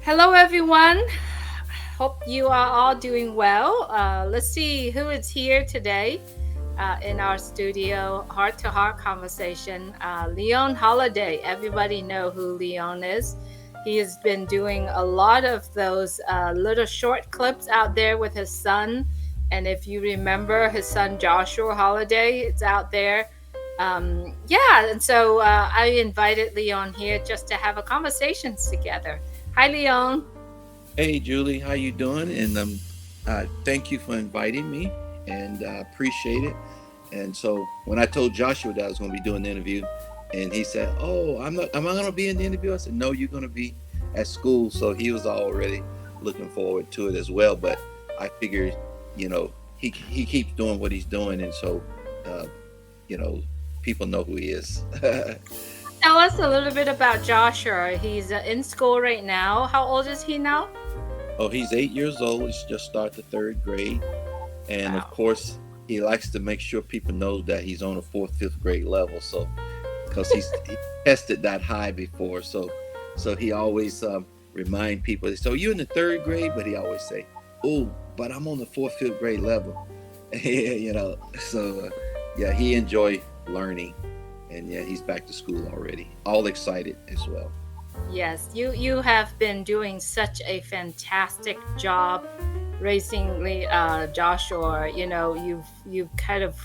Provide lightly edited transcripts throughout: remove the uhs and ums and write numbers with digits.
Hello, everyone. Hope you are all doing well. Let's see who is here today in our studio, heart to heart conversation. Leon Holiday. Everybody know who Leon is. He has been doing a lot of those little short clips out there with his son. And if you remember his son Joshua Holiday, it's out there. Yeah, and so I invited Leon here just to have a conversations together. Hi, Leon. Hey Julie, how you doing? And thank you for inviting me, and appreciate it. And so when I told Joshua that I was going to be doing the interview, and he said, "Oh, I'm not. Am I going to be in the interview?" I said, "No, you're going to be at school." So he was already looking forward to it as well. But I figured, he keeps doing what he's doing, and so uh, you know, people know who he is. Tell us a little bit about Joshua. He's in school right now. How old is he now? Oh, he's 8 years old. He's just started the third grade. And of Wow. course, he likes to make sure people know that he's on a fourth, fifth grade level. So, because he tested that high before, so he always remind people. So you're in the third grade, but he always say, "Oh, but I'm on the fourth, fifth grade level." Yeah, he enjoy learning, and yeah, he's back to school already, all excited as well. Yes, you have been doing such a fantastic job raising Joshua. You've kind of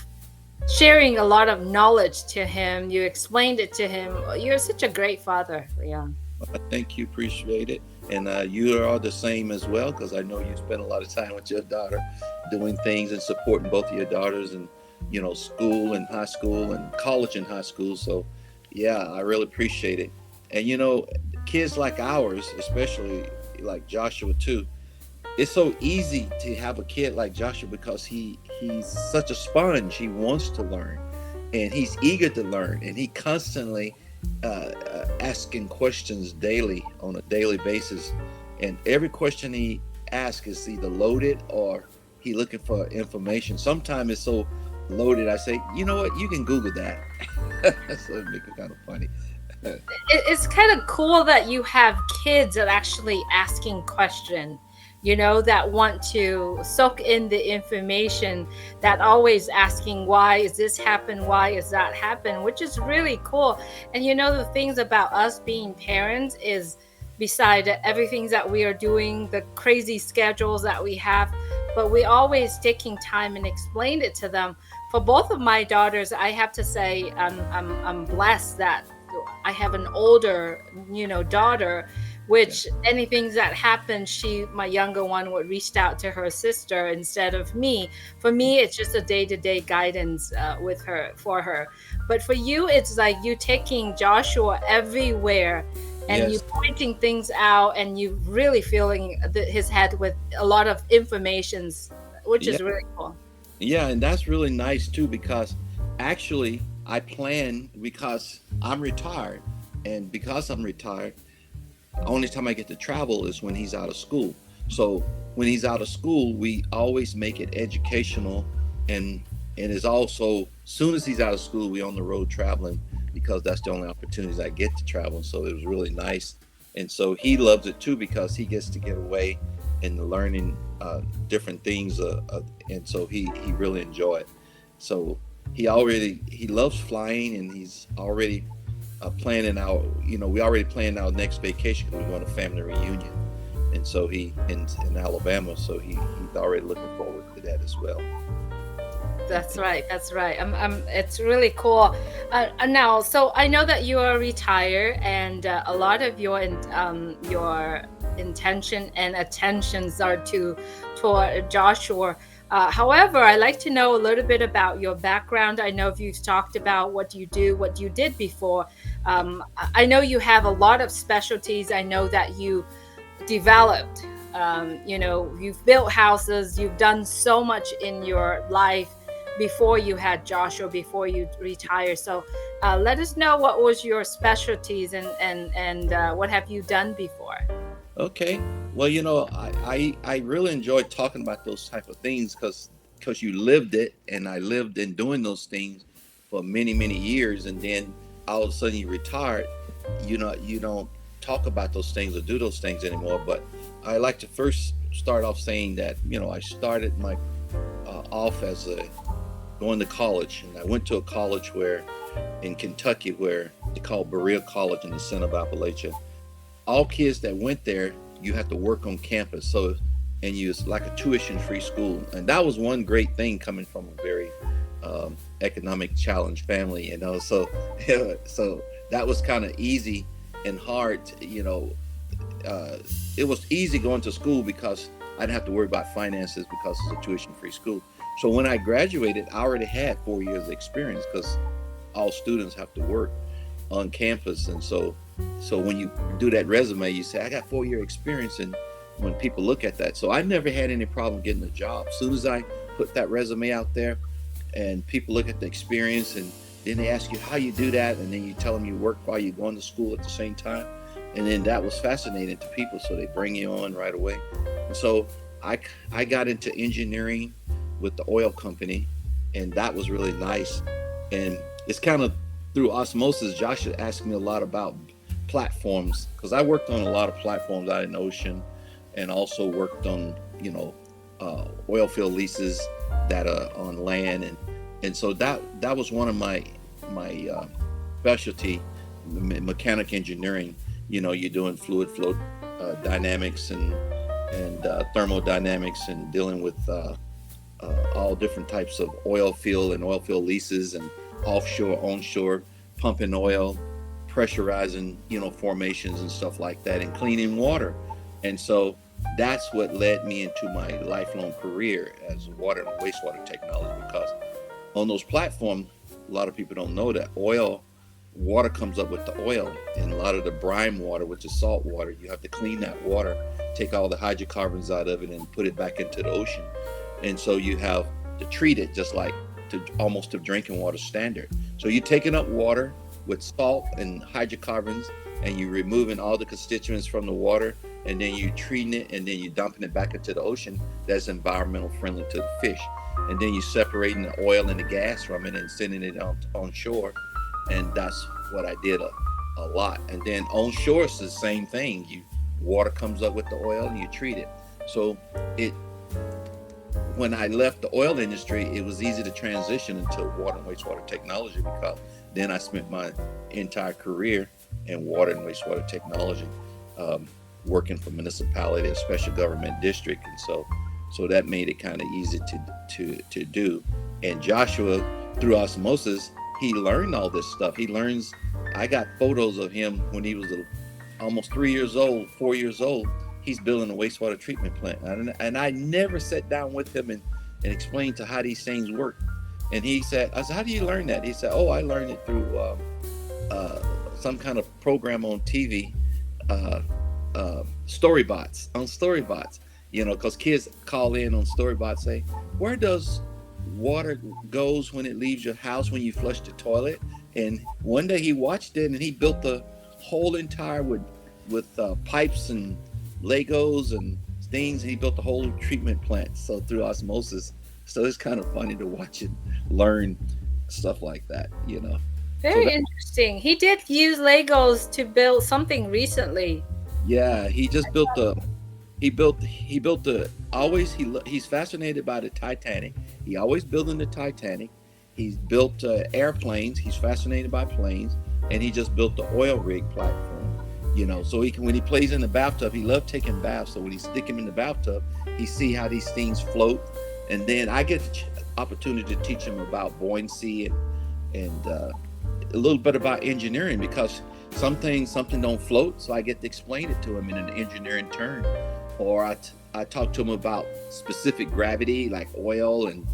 sharing a lot of knowledge to him. You explained it to him. You're such a great father, Leon. Thank you, appreciate it. And you are the same as well, because I know you spend a lot of time with your daughter, doing things and supporting both of your daughters, and school and high school and college and high school. So, yeah, I really appreciate it. And kids like ours, especially like Joshua too, it's so easy to have a kid like Joshua because he's such a sponge. He wants to learn, and he's eager to learn, and he constantly asking questions daily on a daily basis. And every question he asks is either loaded or he looking for information. Sometimes it's so loaded. I say, you know what, you can Google that. So it make it kind of funny. It's kind of cool that you have kids that actually asking question, that want to soak in the information, that always asking why is this happen, why is that happen, which is really cool. And the things about us being parents is beside everything that we are doing, the crazy schedules that we have, but we always taking time and explain it to them. For both of my daughters, I have to say I'm blessed that I have an older, daughter, Yeah. which anything that happened, my younger one, would reach out to her sister instead of me. For me, it's just a day-to-day guidance with her, for her. But for you, it's like you taking Joshua everywhere and you Yes. pointing things out and you really filling his head with a lot of informations, which Yeah. is really cool. Yeah, and that's really nice too, because actually I plan, because I'm retired, and because I'm retired, only time I get to travel is when he's out of school. So when he's out of school, we always make it educational, and it's also, soon as he's out of school, we on the road traveling, because that's the only opportunities I get to travel. So it was really nice, and so he loves it too, because he gets to get away and learning different things, and so he really enjoy it. So he loves flying, and he's already planning our, we already planned our next vacation because we're going to family reunion, and so he in Alabama, so he's already looking forward to that as well. That's right. That's right. It's really cool. Now, so I know that you are retired, and a lot of your intention and attentions are toward Joshua. However, I like to know a little bit about your background. I know if you've talked about what you do, what you did before. I know you have a lot of specialties. I know that you developed. You've built houses. You've done so much in your life before you had Joshua, before you retired. So let us know what was your specialties and what have you done before. Okay, well, I really enjoy talking about those type of things, because you lived it, and I lived in doing those things for many years, and then all of a sudden you retired. You don't. talk about those things or do those things anymore. But I like to first start off saying that, I started my off as a going to college, and I went to a college where in Kentucky where they call Berea College in the center of Appalachia. All kids that went there, you have to work on campus. So, and you it's like a tuition-free school, and that was one great thing coming from a very economic challenged family. So so that was kind of easy and hard. It was easy going to school because I didn't have to worry about finances because it's a tuition-free school. So when I graduated, I already had 4 years of experience because all students have to work on campus. And so when you do that resume, you say I got 4 year experience, and when people look at that, so I never had any problem getting a job. As soon as I put that resume out there, and people look at the experience, and then they ask you how you do that, and then you tell them you work while you're going to school at the same time, and then that was fascinating to people, so they bring you on right away. And so I got into engineering with the oil company, and that was really nice. And it's kind of through osmosis. Joshua asked me a lot about platforms because I worked on a lot of platforms out in the ocean, and also worked on oil field leases that are on land, and so that was one of my specialty, mechanic engineering. You're doing fluid flow dynamics and thermodynamics, and dealing with all different types of oil field and oil field leases, and offshore, onshore, pumping oil, pressurizing, formations and stuff like that, and cleaning water. And so that's what led me into my lifelong career as a water and wastewater technology, because on those platforms, a lot of people don't know that water comes up with the oil, and a lot of the brine water, which is salt water, you have to clean that water, take all the hydrocarbons out of it, and put it back into the ocean. And so you have to treat it just like to almost to drinking water standard. So you're taking up water with salt and hydrocarbons, and you're removing all the constituents from the water, and then you're treating it, and then you're dumping it back into the ocean. That's environmental friendly to the fish. And then you're separating the oil and the gas from it and sending it on shore. And that's what I did a lot. And then on shore it's the same thing. Water comes up with the oil, and you treat it. So it when I left the oil industry, it was easy to transition into water and wastewater technology, because then I spent my entire career in water and wastewater technology, working for municipality, a special government district, and so that made it kind of easy to do. And Joshua, through osmosis, he learned all this stuff. He learns. I got photos of him when he was almost 3 years old, 4 years old. He's building a wastewater treatment plant, and I never sat down with him and explained to how these things work. And he said, I said, how do you learn that? He said, oh, I learned it through some kind of program on TV, storybots, because kids call in on storybots, say, where does water goes when it leaves your house when you flush the toilet? And one day he watched it, and he built the whole entire with pipes and Legos and things. He built the whole treatment plant. So through osmosis, so it's kind of funny to watch it learn stuff like that. So Very interesting. He did use Legos to build something recently. yeah, he just built the he built the always he's fascinated by the Titanic. He always building the Titanic. He's built airplanes. He's fascinated by planes, and he just built the oil rig platform. So he can, when he plays in the bathtub, he loved taking baths. So when he stick him in the bathtub, he see how these things float, and then I get the opportunity to teach him about buoyancy and a little bit about engineering, because something don't float, so I get to explain it to him in an engineering term. Or I talk to him about specific gravity, like oil and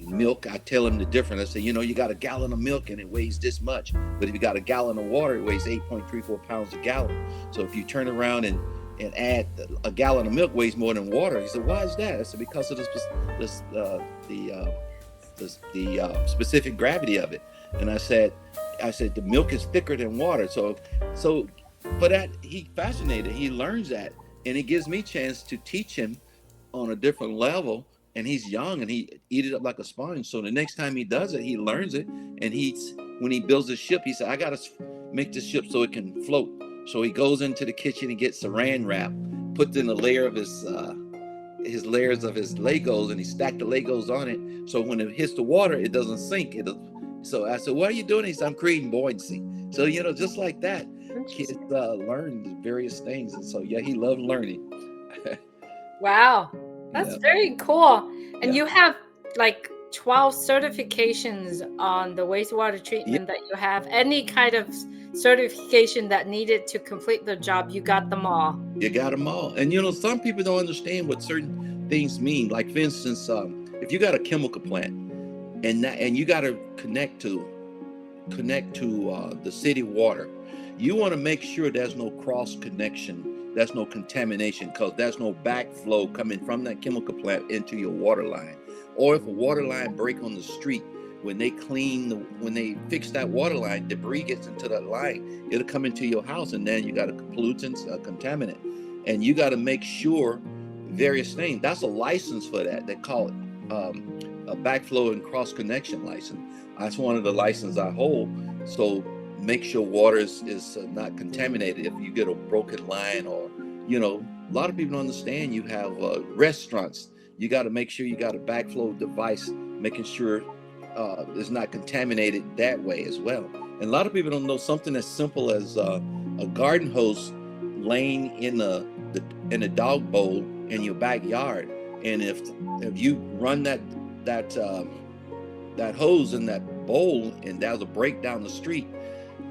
milk. I tell him the difference. I say, you got a gallon of milk and it weighs this much, but if you got a gallon of water, it weighs 8.34 pounds a gallon. So if you turn around and add a gallon of milk weighs more than water. He said, why is that? I said, because of the specific gravity of it. And I said the milk is thicker than water. So for that, he fascinated. He learns that, and it gives me a chance to teach him on a different level. And he's young, and he eat it up like a sponge. So the next time he does it, he learns it. And when he builds a ship, he said, I gotta make this ship so it can float. So he goes into the kitchen and gets saran wrap, puts in a layer of his layers of his Legos, and he stacked the Legos on it. So when it hits the water, it doesn't sink. So I said, "What are you doing?" He said, "I'm creating buoyancy." So just like that, kids Interesting. learn various things, and so yeah, he loved learning. Wow. That's Yeah, very cool. And yeah, you have like 12 certifications on the wastewater yeah. treatment that you have. Any kind of certification that needed to complete the job, you got them all. You got them all, and some people don't understand what certain things mean. Like for instance, if you got a chemical plant, and you got to connect to the city water. You want to make sure there's no cross connection, there's no contamination, because there's no backflow coming from that chemical plant into your water line. Or if a water line break on the street, when they fix that water line, debris gets into that line, it'll come into your house, and then you got a pollutant, a contaminant, and you got to make sure various things. That's a license for that. They call it a backflow and cross connection license. That's one of the licenses I hold. So make sure water is not contaminated. If you get a broken line, or a lot of people don't understand. You have restaurants. You got to make sure you got a backflow device, making sure it's not contaminated that way as well. And a lot of people don't know something as simple as a garden hose laying in a dog bowl in your backyard. And if you run that that hose in that bowl, and there's a break down the street,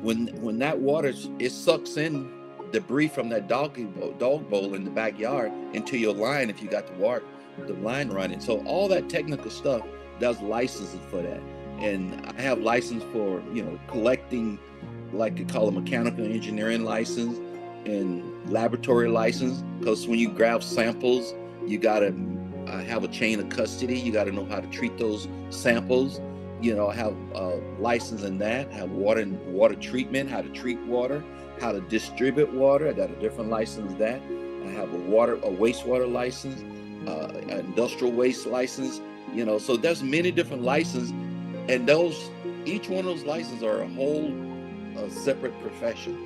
when that water, it sucks in debris from that dog bowl in the backyard into your line if you got the line running. So all that technical stuff, does licenses for that. And I have license for collecting, like you call a mechanical engineering license and laboratory license, because when you grab samples, you got to have a chain of custody. You got to know how to treat those samples. I have license in that. I have water treatment, how to treat water, how to distribute water. I got a different license that. I have a wastewater license, industrial waste license. So there's many different licenses, and each one of those licenses are a separate profession.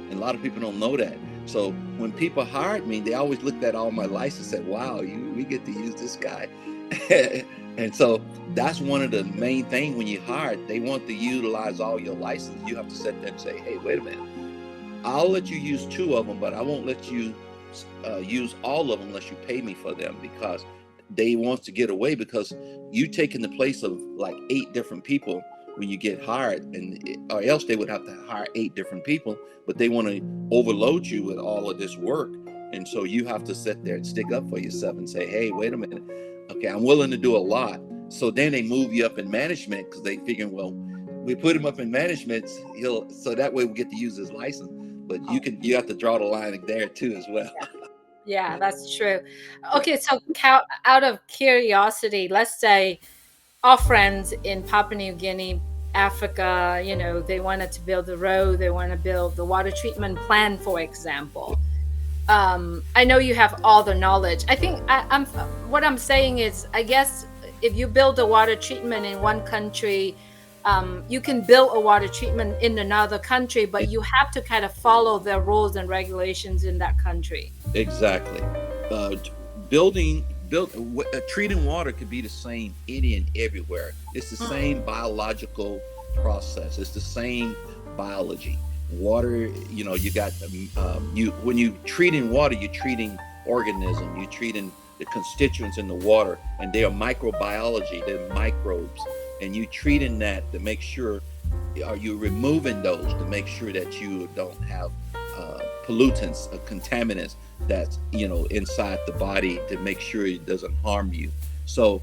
And a lot of people don't know that. So when people hired me, they always looked at all my licenses and said, "Wow, we get to use this guy." And so that's one of the main things when you hire. They want to utilize all your licenses. You have to sit there and say, "Hey, wait a minute. I'll let you use 2 of them, but I won't let you use all of them unless you pay me for them," because they want to get away, because you take in the place of like 8 different people when you get hired, or else they would have to hire 8 different people, but they want to overload you with all of this work. And so you have to sit there and stick up for yourself and say, "Hey, wait a minute. Okay, I'm willing to do a lot." So then they move you up in management, because they figure, well, we put him up in management, so that way we get to use his license. But Oh, you have to draw the line there too as well. yeah. Yeah, that's true. Okay, so out of curiosity, let's say our friends in Papua New Guinea, Africa, they wanted to build a road, they want to build the water treatment plant, for example. I know you have all the knowledge. I think what I'm saying is, I guess if you build a water treatment in one country, you can build a water treatment in another country, but you have to kind of follow the rules and regulations in that country. Exactly. Uh, treating water could be the same any and everywhere. It's the Mm. same biological process. It's the same biology. Water, you got you when you treating water, you're treating organism. You're treating the constituents in the water, and they are microbiology. They're microbes, and you treating that to make sure, are you removing those to make sure that you don't have pollutants, contaminants that's inside the body, to make sure it doesn't harm you. So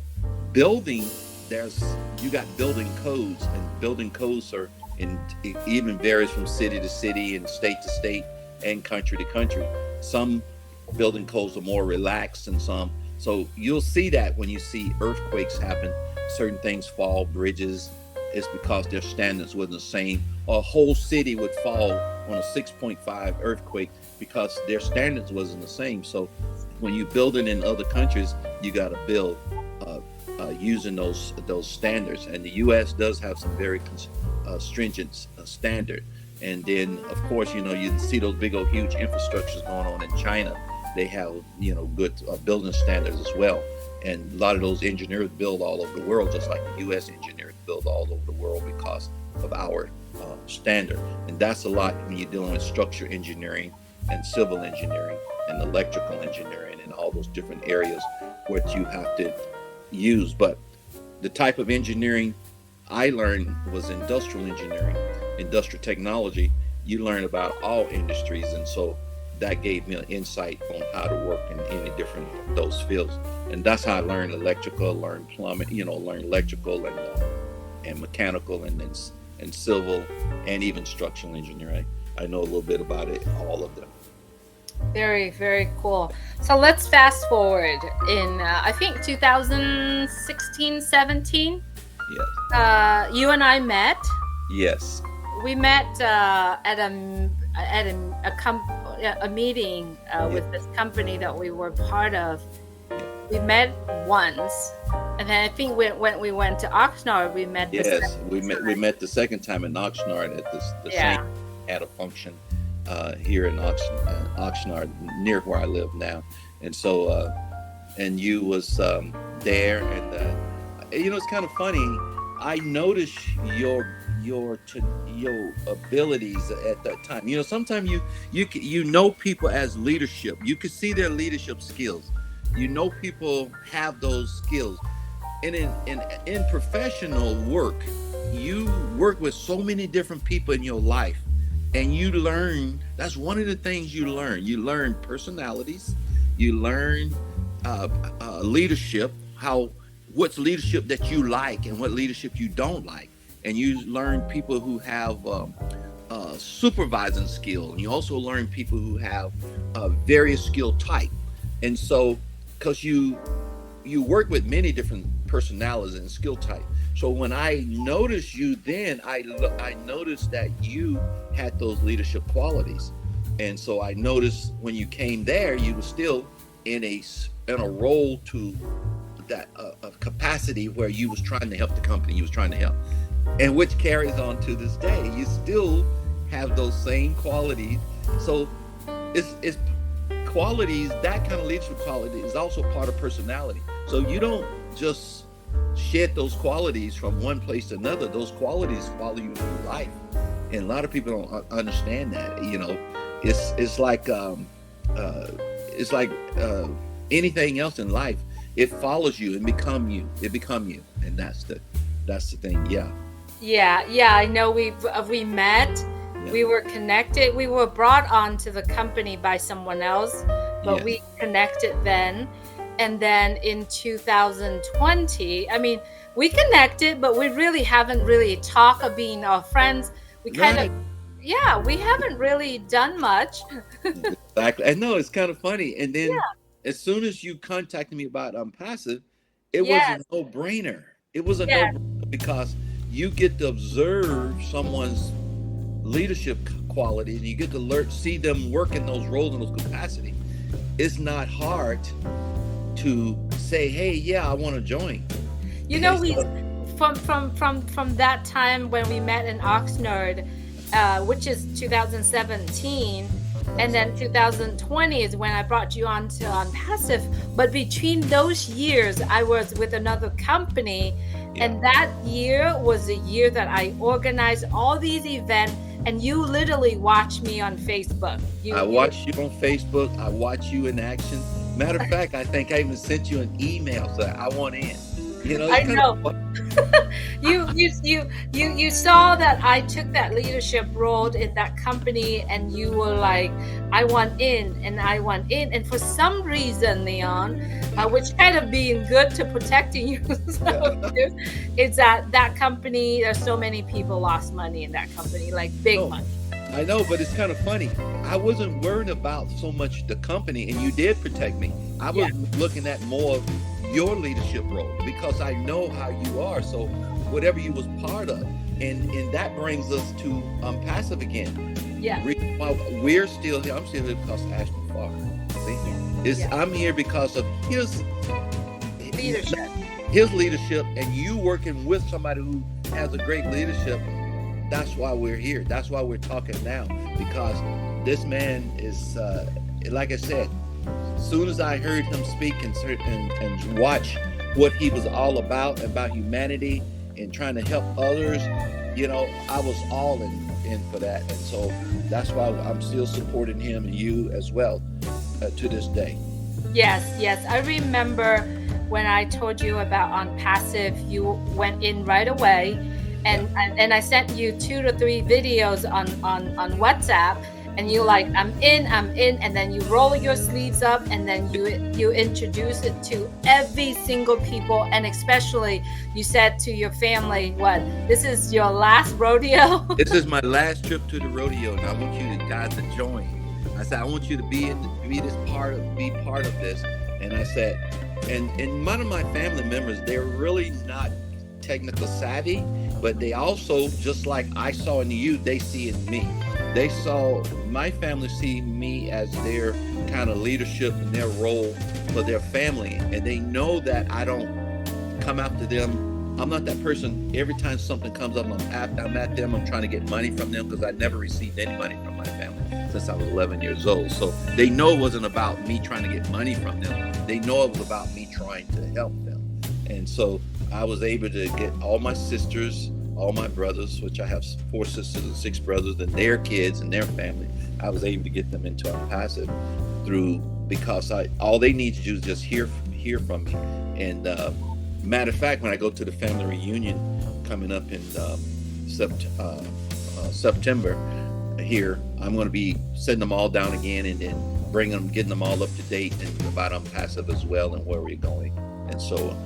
building, there's you got building codes, and building codes are in it even varies from city to city and state to state and country to country. Some building codes are more relaxed than some. So you'll see that when you see earthquakes happen, certain things fall, bridges, it's because their standards wasn't the same. A whole city would fall on a 6.5 earthquake because their standards wasn't the same. So when you build it in other countries, you got to build using those standards. And the U.S. does have some very stringent standard. And then, of course, you see those big old huge infrastructures going on in China. They have, good building standards as well. And a lot of those engineers build all over the world, just like the U.S. engineers build all over the world because of our standard. And that's a lot when you're dealing with structure engineering and civil engineering and electrical engineering and all those different areas what you have to use. But the type of engineering I learned was industrial engineering, industrial technology. You learn about all industries, and so that gave me an insight on how to work in any different those fields. And that's how I learned electrical, learned plumbing, learned electrical and mechanical, and civil, and even structural engineering. I know a little bit about it, all of them. Very, very cool. So let's fast forward in, I think 2016, 17. Yes. You and I met. Yes. We met at a meeting with this company that we were part of. We met once, and then I think when we went to Oxnard, we met. Yes, we met the second time in Oxnard at the same at a function here in Oxnard, near where I live now. And so and you was there, and it's kind of funny. I noticed your abilities at that time. Sometimes you know people as leadership. You can see their leadership skills. People have those skills. And in professional work, you work with so many different people in your life, and you learn. That's one of the things you learn. You learn personalities. You learn leadership. What's leadership that you like and what leadership you don't like. And you learn people who have supervising skill. And you also learn people who have various skill type. And so, because you work with many different personalities and skill type. So when I noticed you then, I noticed that you had those leadership qualities. And so I noticed when you came there, you were still in a role to that capacity where you was trying to help the company, you was trying to help, and which carries on to this day. You still have those same qualities. So it's qualities, that kind of leadership quality is also part of personality. So you don't just shed those qualities from one place to another. Those qualities follow you through life, and a lot of people don't understand that. It's like anything else in life. It follows you and become you. And that's the thing. Yeah. I know we met. Yeah. We were connected. We were brought onto the company by someone else, but we connected then. And then in 2020, I mean, we connected, but we really haven't really talked of being our friends. We kind of, we haven't really done much. Exactly. I know, it's kind of funny. And then as soon as you contacted me about Unpassive, it was a no-brainer. It was a no-brainer because you get to observe someone's leadership quality, and you get to see them work in those roles and those capacities. It's not hard to say, hey, I want to join. We from that time when we met in Oxnard, which is 2017. And then 2020 is when I brought you on to Unpassive. But between those years, I was with another company. And that year was the year that I organized all these events. And you literally watch me on Facebook. I watch you on Facebook. I watch you in action. Matter of fact, I think I even sent you an email saying I want in. I know. You saw that I took that leadership role in that company, and you were like, I want in, and I want in. And for some reason, Leon, which kind of being good to protecting you, it's that company, there's so many people lost money in that company, like big money. I know, but it's kind of funny. I wasn't worried about so much the company, and you did protect me. I was looking at more of your leadership role, because I know how you are. So whatever you was part of, and that brings us to Unpassive again. We're still here. I'm still here because of Ashton Farr. See, I'm here because of his leadership, and you working with somebody who has a great leadership. that's why we're here. That's why we're talking now, because this man is, like I said, as soon as I heard him speak and watch what he was all about humanity and trying to help others, I was all in for that. And so that's why I'm still supporting him and you as well, to this day. Yes, yes. I remember when I told you about on passive, you went in right away, Yeah. and I sent you 2 to 3 videos on WhatsApp, and you like, I'm in, and then you roll your sleeves up, and then you introduce it to every single people, and especially you said to your family, what, this is your last rodeo? This is my last trip to the rodeo, and I want you guys to join. I said I want you to be part of this. And I said, and one of my family members, they're really not technical savvy, but they also, just like I saw in you, they see in me. They saw my family see me as their kind of leadership and their role for their family, and they know that I don't come after them. I'm not that person. Every time something comes up, I'm at them. I'm trying to get money from them, because I never received any money from my family since I was 11 years old. So they know it wasn't about me trying to get money from them. They know it was about me trying to help them. And so I was able to get all my sisters, all my brothers, which I have 4 sisters and 6 brothers, and their kids and their family. I was able to get them into ONPASSIVE because all they need to do is just hear from me. And matter of fact, when I go to the family reunion coming up in September here, I'm going to be setting them all down again, and then getting them all up to date and about ONPASSIVE as well, and where we're going. And so,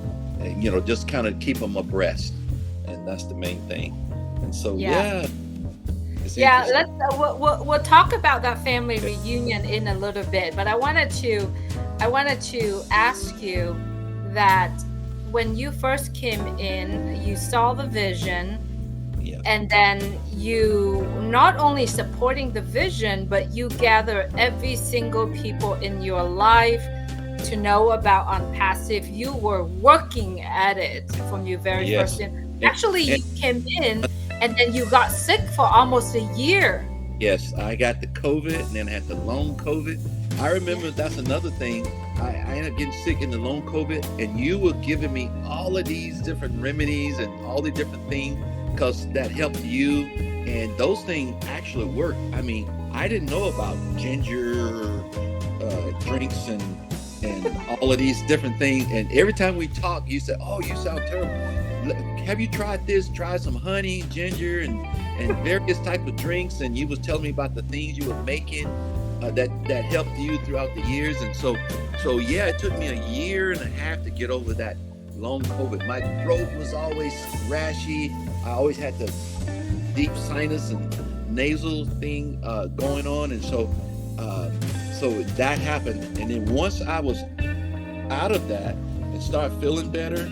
just kind of keep them abreast, and that's the main thing. And so, yeah, it's yeah. interesting. We'll talk about that family reunion in a little bit, but I wanted to ask you that when you first came in, you saw the vision, Yeah. and then you not only supporting the vision, but you gather every single people in your life to know about ONPASSIVE. You were working at it from your very Yes. first in. And, Actually, and you came in and then you got sick for almost a year. yes, I got the COVID, and then I had the long COVID. I remember that's another thing. I ended up getting sick in the long COVID, and you were giving me all of these different remedies and all the different things, because that helped you. And those things actually work. I mean, I didn't know about ginger drinks and all of these different things. And every time we talk, you said, "Oh, you sound terrible. Have you tried this? Try some honey, ginger, and various type of drinks." And you was telling me about the things you were making that helped you throughout the years. And so yeah, it took me a year and a half to get over that long COVID. My throat was always rashy. I always had the deep sinus and nasal thing going on, and so that happened. And then once I was out of that and started feeling better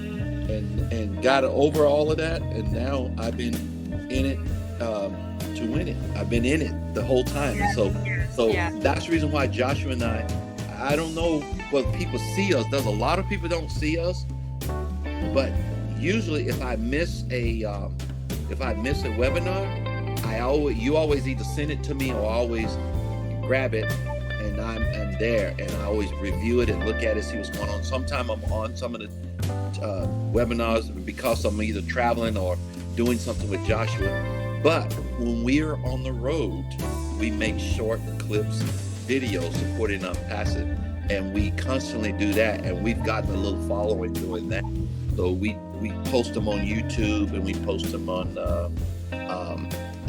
and got over all of that, and now I've been in it to win it. I've been in it the whole time. So that's the reason why Joshua and I don't know what people see us. There's a lot of people don't see us, but usually if I miss a webinar, you always either send it to me or I always grab it, and I'm there, and I always review it and look at it, see what's going on. Sometimes I'm on some of the webinars because I'm either traveling or doing something with Joshua. But when we're on the road, we make short clips, videos supporting ONPASSIVE, and we constantly do that, and we've gotten a little following doing that. So we post them on YouTube, and we post them on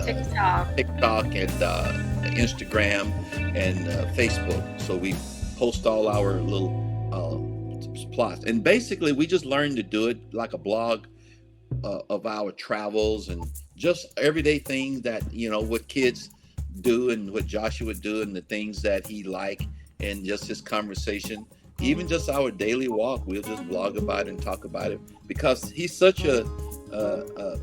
TikTok and Instagram and Facebook. So we post all our little plots, and basically we just learned to do it like a blog of our travels and just everyday things that what kids do and what Joshua would do and the things that he like, and just his conversation, even just our daily walk. We'll just blog about it and talk about it, because he's such a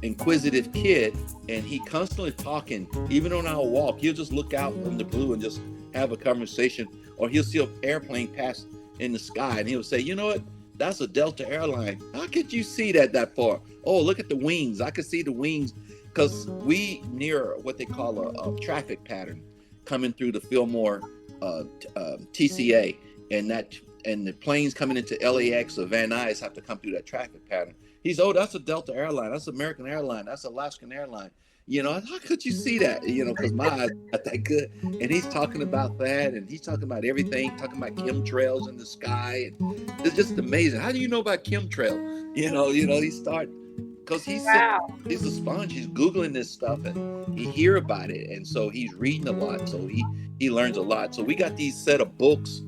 inquisitive kid, and he constantly talking. Even on our walk, he'll just look out on the blue and just have a conversation, or he'll see an airplane pass in the sky, and he'll say, "You know what? That's a Delta airline. How could you see that far? Oh, look at the wings. I could see the wings because we near what they call a traffic pattern coming through the Fillmore TCA, and that and the planes coming into LAX or Van Nuys have to come through that traffic pattern. He's, oh, that's a Delta airline, that's American airline, that's Alaskan airline. How could you see that? Because my eyes not that good. And he's talking about that, and he's talking about everything, talking about chemtrails in the sky, and it's just amazing. How do you know about chemtrail? He start because Wow. he's a sponge. He's googling this stuff, and he hear about it, and so he's reading a lot. So he learns a lot. So we got these set of books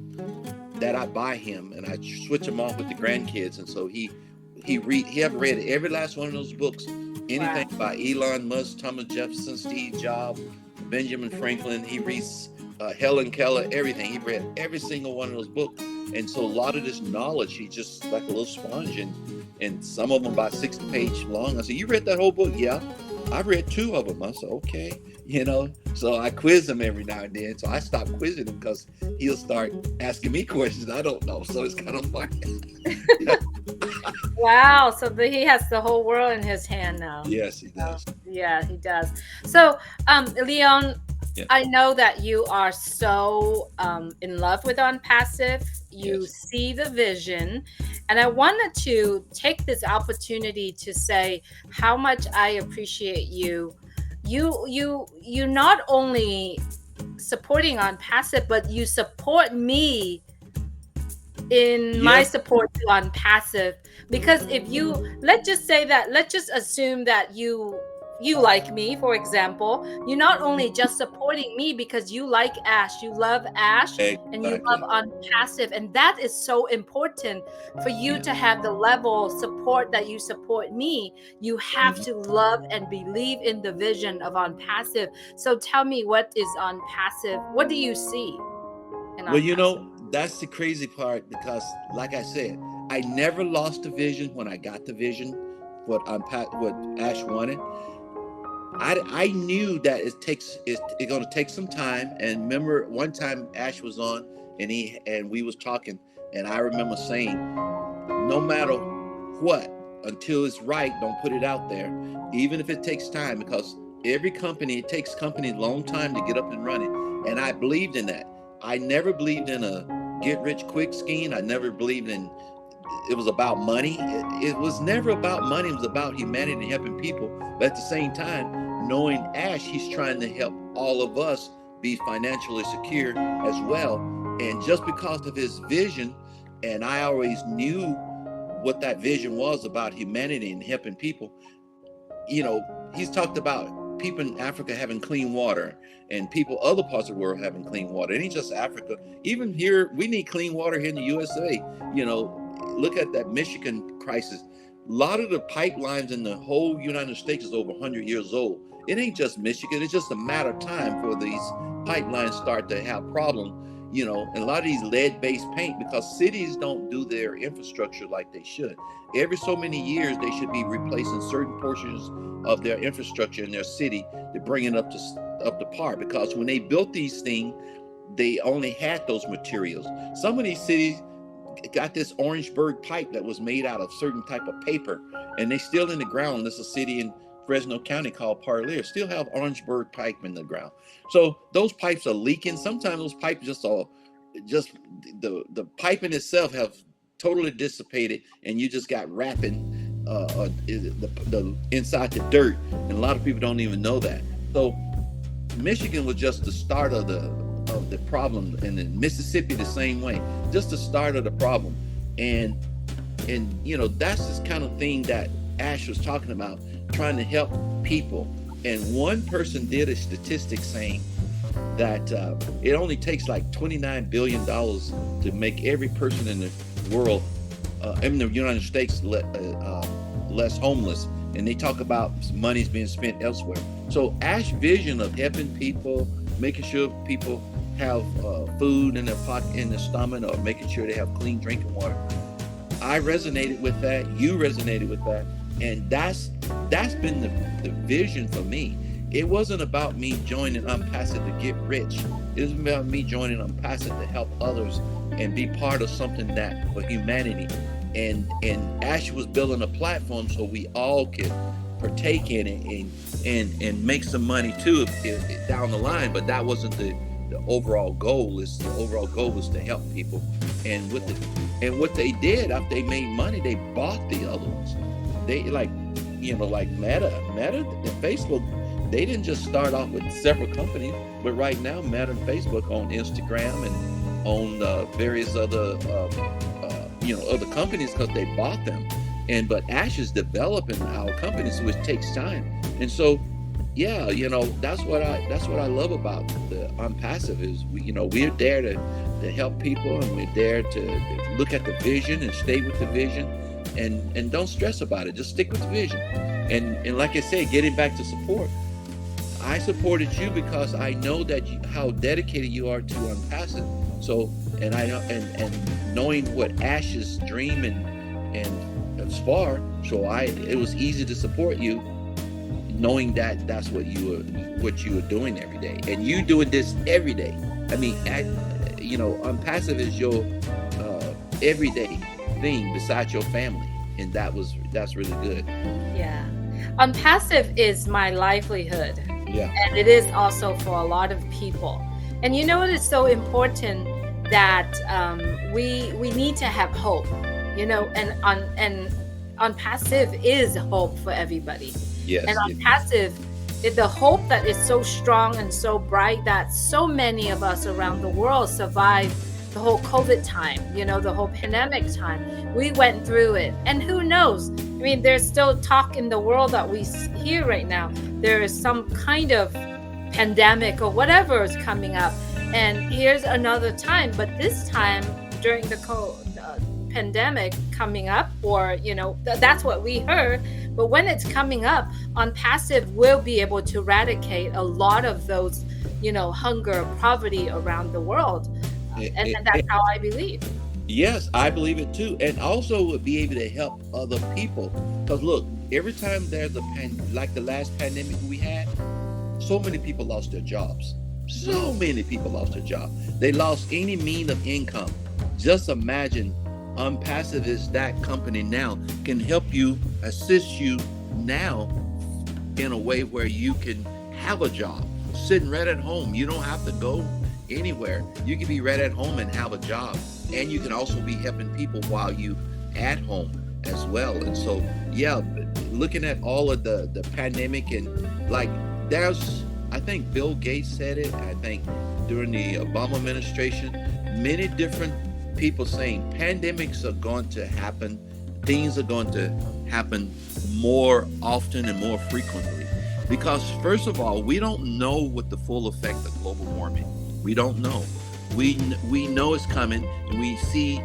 that I buy him, and I switch them off with the grandkids, and so he have read every last one of those books. Anything Wow. by Elon Musk, Thomas Jefferson, Steve Jobs, Benjamin Franklin. He reads Helen Keller, everything. He read every single one of those books, and so a lot of this knowledge, he's just like a little sponge, and some of them about 60-page long. I said, "You read that whole book?" "Yeah, I read 2 of them." I said, "Okay." So I quiz him every now and then. So I stopped quizzing him because he'll start asking me questions I don't know. So it's kind of fun. Wow. So he has the whole world in his hand now. Yes, he does. Yeah, he does. So, Leon, Yeah. I know that you are so in love with ONPASSIVE. You Yes. see the vision, and I wanted to take this opportunity to say how much I appreciate you. You not only supporting ONPASSIVE, but you support me in my Yes. support to ONPASSIVE, because if you, let's just assume that you like me, for example, you're not only just supporting me because you like Ash, you love Ash, and you Exactly. love ONPASSIVE, and that is so important for you Yeah. to have the level of support that you support me. You have Mhm. to love and believe in the vision of ONPASSIVE. So tell me, what is ONPASSIVE? What do you see in Well, ONPASSIVE? that's the crazy part because, like I said, I never lost the vision when I got the vision. What Ash wanted, I knew that it's going to take some time. And remember, one time Ash was on, and we was talking, and I remember saying, no matter what, until it's right, don't put it out there, even if it takes time, because it takes company a long time to get up and running. And I believed in that. I never believed in a get rich quick scheme. I never believed in it was about money. It was never about money. It was about humanity and helping people. But at the same time, knowing Ash, he's trying to help all of us be financially secure as well. And just because of his vision, and I always knew what that vision was about humanity and helping people. He's talked about people in Africa having clean water, and people other parts of the world having clean water. It ain't just Africa. Even here, we need clean water here in the USA. Look at that Michigan crisis. A lot of the pipelines in the whole United States is over 100 years old. It ain't just Michigan. It's just a matter of time for these pipelines start to have problems. And a lot of these lead-based paint, because cities don't do their infrastructure like they should. Every so many years, they should be replacing certain portions of their infrastructure in their city to bring it up to par. Because when they built these things, they only had those materials. Some of these cities got this Orangeburg pipe that was made out of certain type of paper, and they still in the ground. There's a city in Fresno County called Parlier, still have Orangeburg pipe in the ground. So those pipes are leaking. Sometimes those pipes just the piping itself have totally dissipated, and you just got wrapping the inside the dirt, and a lot of people don't even know that. So Michigan was just the start of the problem, and then Mississippi the same way, just the start of the problem. And that's this kind of thing that Ash was talking about, trying to help people. And one person did a statistic saying that it only takes like $29 billion to make every person in the world, in the United States, less homeless. And they talk about money's being spent elsewhere. So Ash's vision of helping people, making sure people have food in their pocket, in their stomach, or making sure they have clean drinking water, I resonated with that. You resonated with that, and that's been the vision for me. It wasn't about me joining ONPASSIVE to get rich. It was about me joining ONPASSIVE to help others and be part of something that for humanity. And Ash was building a platform so we all could partake in it and make some money too down the line. But that wasn't the overall goal. Is the overall goal was to help people, and with the and what they did after they made money, they bought the other ones. They like, like Meta and Facebook. They didn't just start off with several companies, but right now Meta and Facebook own Instagram and own various other other companies because they bought them. And but Ash is developing our companies, which takes time. And so, yeah, that's what I love about the Unpassive is we're there to help people, and we're there to look at the vision and stay with the vision, and don't stress about it. Just stick with the vision. And like I said, getting back to support, I supported you because I know that how dedicated you are to Unpassive. So, and I know, and knowing what Ash's dream and as far, so it was easy to support you, knowing that that's what you were doing every day, and you doing this every day. I mean, Unpassive is your everyday thing besides your family, and that's really good. Yeah. Passive is my livelihood. Yeah. And it is also for a lot of people. And you know what is so important that we need to have hope, and on passive is hope for everybody. Yes. And on passive, the hope that is so strong and so bright that so many of us around the world survived the whole COVID time, the whole pandemic time. We went through it. And who knows? I mean, there's still talk in the world that we hear right now. There is some kind of pandemic or whatever is coming up. And here's another time. But this time, during the pandemic coming up, or, that's what we heard. But when it's coming up, Unpassive will be able to eradicate a lot of those, hunger, poverty around the world. And that's how I believe. Yes, I believe it too, and also would be able to help other people. Because look, every time there's like the last pandemic we had, so many people lost their jobs. So many people lost their job. They lost any mean of income. Just imagine, Unpassive is that company now, can help you, assist you now in a way where you can have a job, sitting right at home. You don't have to go anywhere. You can be right at home and have a job, and you can also be helping people while you at home as well. And so, yeah, looking at all of the pandemic, and like I think Bill Gates said it, I think during the Obama administration, many different people saying pandemics are going to happen, things are going to happen more often and more frequently. Because first of all, we don't know what the full effect of global warming. We don't know. We know it's coming, and we see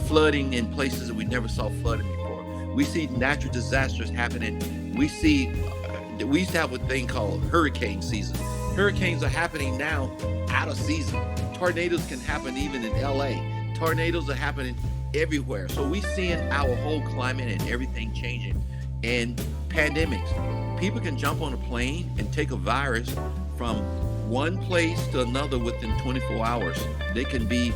flooding in places that we never saw flooding before. We see natural disasters happening. We used to have a thing called hurricane season. Hurricanes are happening now out of season. Tornadoes can happen even in LA. Tornadoes are happening everywhere. So we seeing our whole climate and everything changing. And pandemics. People can jump on a plane and take a virus from one place to another within 24 hours. They can be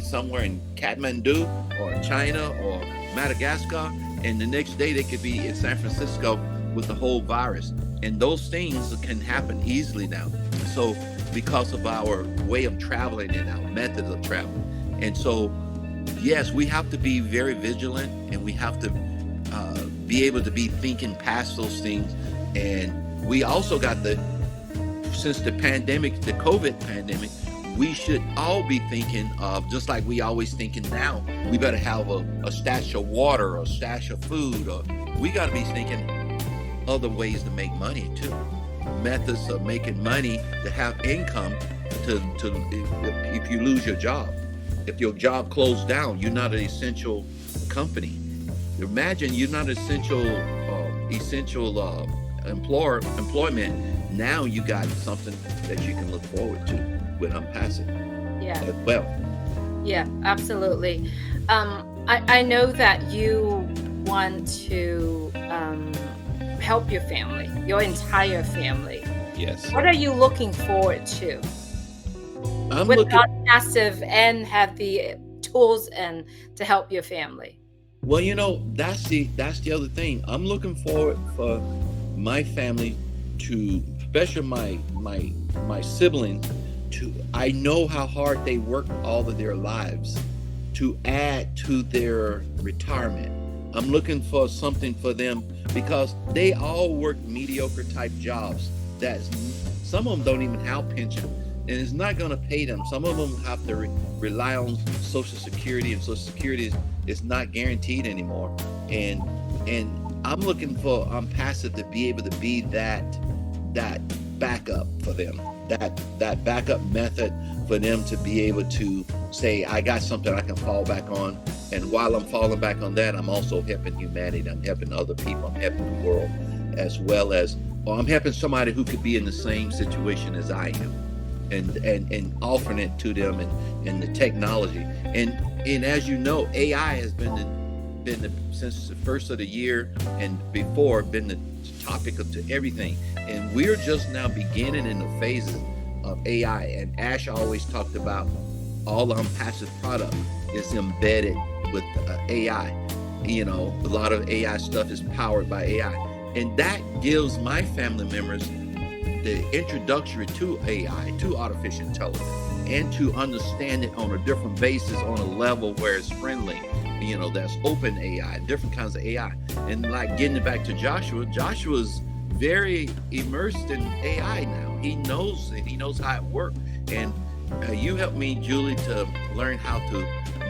somewhere in Kathmandu or China or Madagascar, and the next day they could be in San Francisco with the whole virus. And those things can happen easily now. So because of our way of traveling and our methods of traveling. And so, yes, we have to be very vigilant, and we have to be able to be thinking past those things. And we also got since the pandemic, the COVID pandemic, we should all be thinking of, just like we always thinking now, we better have a stash of water or a stash of food, or we got to be thinking other ways to make money too. Methods of making money to have income if you lose your job. If your job closed down, you're not an essential company. Imagine you're not essential employment. Now you got something that you can look forward to with Unpassive. Yeah. As well. Yeah, absolutely. I know that you want to help your family, your entire family. Yes. What are you looking forward to I'm with looking. Passive and have the tools and to help your family? Well, that's the other thing. I'm looking forward for my family to, especially my siblings, to. I know how hard they worked all of their lives to add to their retirement. I'm looking for something for them because they all work mediocre type jobs. That's Some of them don't even have pension, and it's not going to pay them. Some of them have to rely on Social Security, and Social Security is not guaranteed anymore. And and I'm looking for Passive to be able to be that backup for them, that backup method for them to be able to say, I got something I can fall back on. And while I'm falling back on that, I'm also helping humanity. I'm helping other people. I'm helping the world, as well as, or I'm helping somebody who could be in the same situation as I am, and offering it to them, and the technology. And as you know, AI has since the first of the year and before, been the topic of to everything. And we're just now beginning in the phases of AI. And Ash always talked about all the passive product is embedded with AI. A lot of AI stuff is powered by AI, and that gives my family members the introductory to AI, to artificial intelligence, and to understand it on a different basis, on a level where it's friendly. That's open AI, different kinds of AI. And like getting it back to Joshua's very immersed in AI now. He knows it, he knows how it works. And you helped me, Julie, to learn how to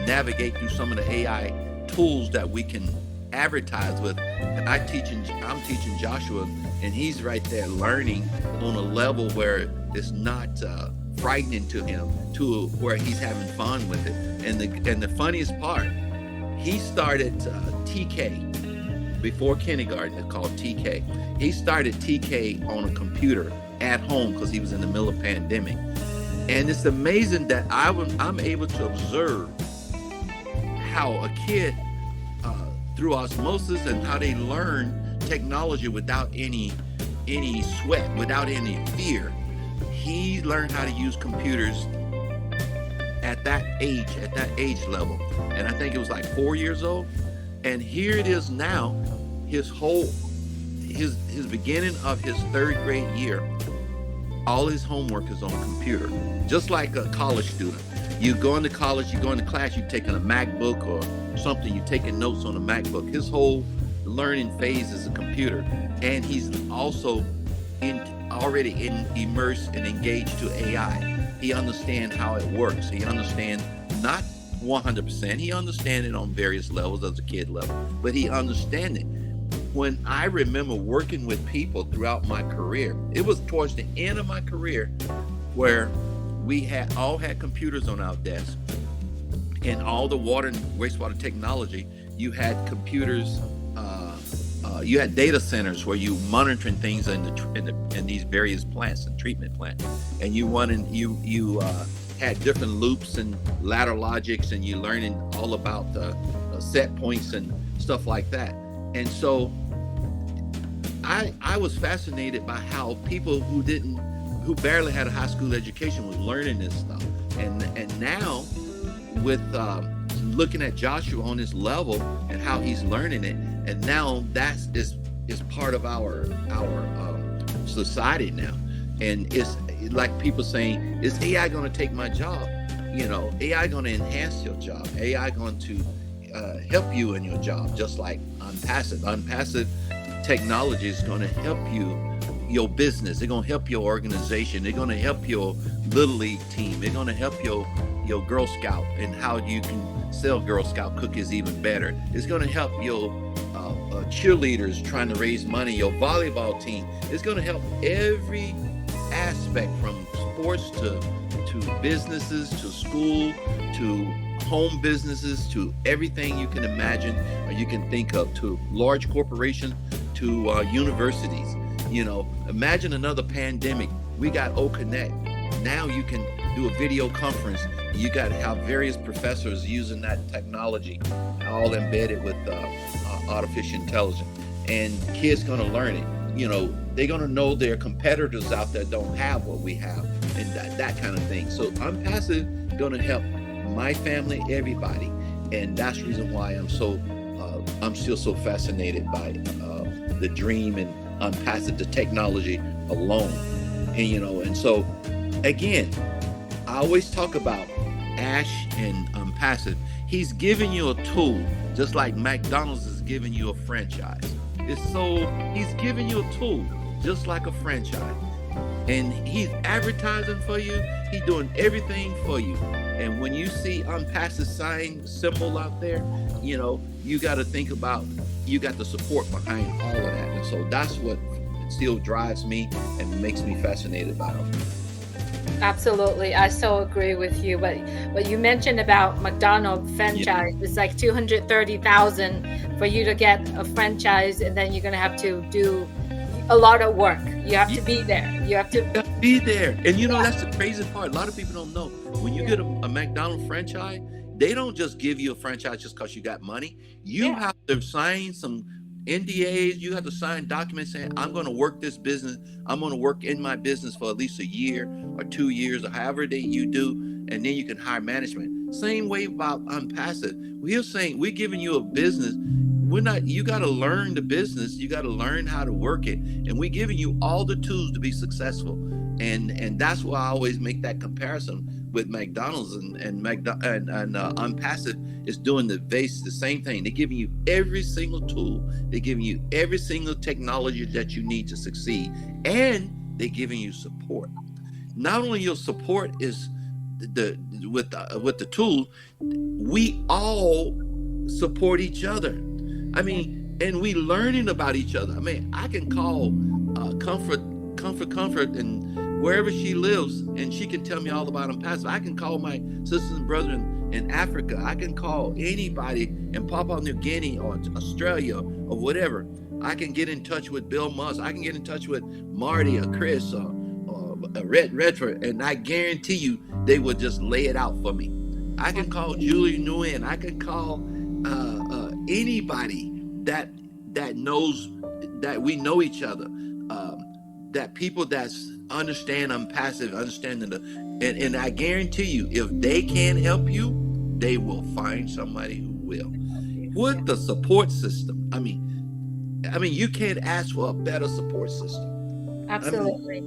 navigate through some of the AI tools that we can advertise with. And I'm teaching Joshua, and he's right there learning on a level where it's not frightening to him, to where he's having fun with it. And the funniest part, he started TK before kindergarten. It's called TK. He started TK on a computer at home because he was in the middle of pandemic. And it's amazing that I'm able to observe how a kid, through osmosis, and how they learn technology without any sweat, without any fear. He learned how to use computers at that age level. And I think it was like 4 years old. And here it is now, his beginning of his third grade year. All his homework is on a computer, just like a college student. You go into college, you go into class, you're taking a MacBook or something, you're taking notes on a MacBook. His whole learning phase is a computer. And he's also already immersed and engaged to AI. He understands how it works. He understands, not 100%, he understands it on various levels as a kid level, but he understands it. When I remember working with people throughout my career, it was towards the end of my career where we all had computers on our desk, and all the water and wastewater technology. You had computers, you had data centers where you monitoring things in these various plants and treatment plants, and you had different loops and ladder logics, and you learning all about set points and stuff like that. And so I was fascinated by how people who barely had a high school education was learning this stuff. And now with looking at Joshua on this level and how he's learning it, and now is part of our society now. And it's like people saying, is AI going to take my job? AI going to enhance your job. AI going to help you in your job, just like unpassive technology is going to help your business. They're going to help your organization. They're going to help your little league team. They're going to help your Girl Scout and how you can sell Girl Scout cookies even better. It's going to help your cheerleaders trying to raise money, your volleyball team. It's going to help every aspect, from sports to businesses, to school, to home businesses, to everything you can imagine or you can think of, to large corporations, to universities. Imagine another pandemic. We got OConnect. Now you can do a video conference. You got to have various professors using that technology, all embedded with artificial intelligence. And kids going to learn it. They're going to know their competitors out there don't have what we have, and that kind of thing. So unpassive going to help my family, everybody. And that's the reason why I'm so I'm still so fascinated by the dream and unpassive the technology alone. And and so again, I always talk about Ash and Passive. He's giving you a tool, just like McDonald's is giving you a franchise. It's so he's giving you a tool, just like a franchise, and he's advertising for you. He's doing everything for you. And when you see unpassive sign symbol out there, you got to think about you got the support behind all of that. And so that's what still drives me and makes me fascinated about him. Absolutely, I so agree with you. But what you mentioned about McDonald's Yeah. franchise, it's like 230,000 for you to get a franchise, and then you're gonna have to do a lot of work. You have Yeah. to be there. You have to, Gotta be there. And yeah, that's the crazy part. A lot of people don't know. When you yeah, get a McDonald's franchise, they don't just give you a franchise just because you got money. You yeah, have to sign some NDAs. You have to sign documents saying, I'm going to work this business. I'm going to work in my business for at least a year or 2 years or however that you do. And then you can hire management. Same way about Unpassive. We're saying we're giving you a business. We're not, you got to learn the business. You got to learn how to work it, and we're giving you all the tools to be successful. And that's why I always make that comparison with McDonald's and Unpassive is doing the same thing. They're giving you every single tool. They're giving you every single technology that you need to succeed, and they're giving you support. Not only your support is the with the tool, we all support each other. I mean, and we learning about each other. I mean, I can call Comfort, and wherever she lives, and she can tell me all about them past. I can call my sisters and brethren in Africa. I can call anybody in Papua New Guinea or Australia or whatever. I can get in touch with Bill Musk. I can get in touch with Marty or Chris or Redford, and I guarantee you they will just lay it out for me. I can call Julie Nguyen. I can call anybody that knows that we know each other. That people that's understand I'm passive, understanding and I guarantee you, if they can't help you, they will find somebody who will. yeah. With the support system, I mean, you can't ask for a better support system. I mean, Absolutely.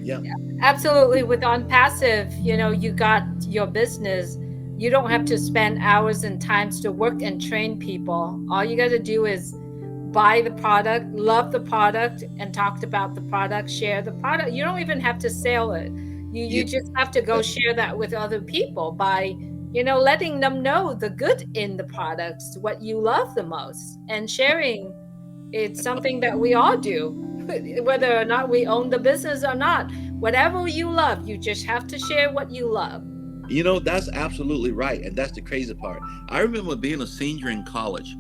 yeah, Absolutely. With on passive, you got your business. You don't have to spend hours and times to work and train people. All you got to do is buy the product, love the product, and talk about the product, share the product. You don't even have to sell it. You yeah. just have to go share that with other people by, letting them know the good in the products, what you love the most, and sharing. It's something that we all do, whether or not we own the business or not. Whatever you love, you just have to share what you love. That's absolutely right, and that's the crazy part. I remember being a senior in college.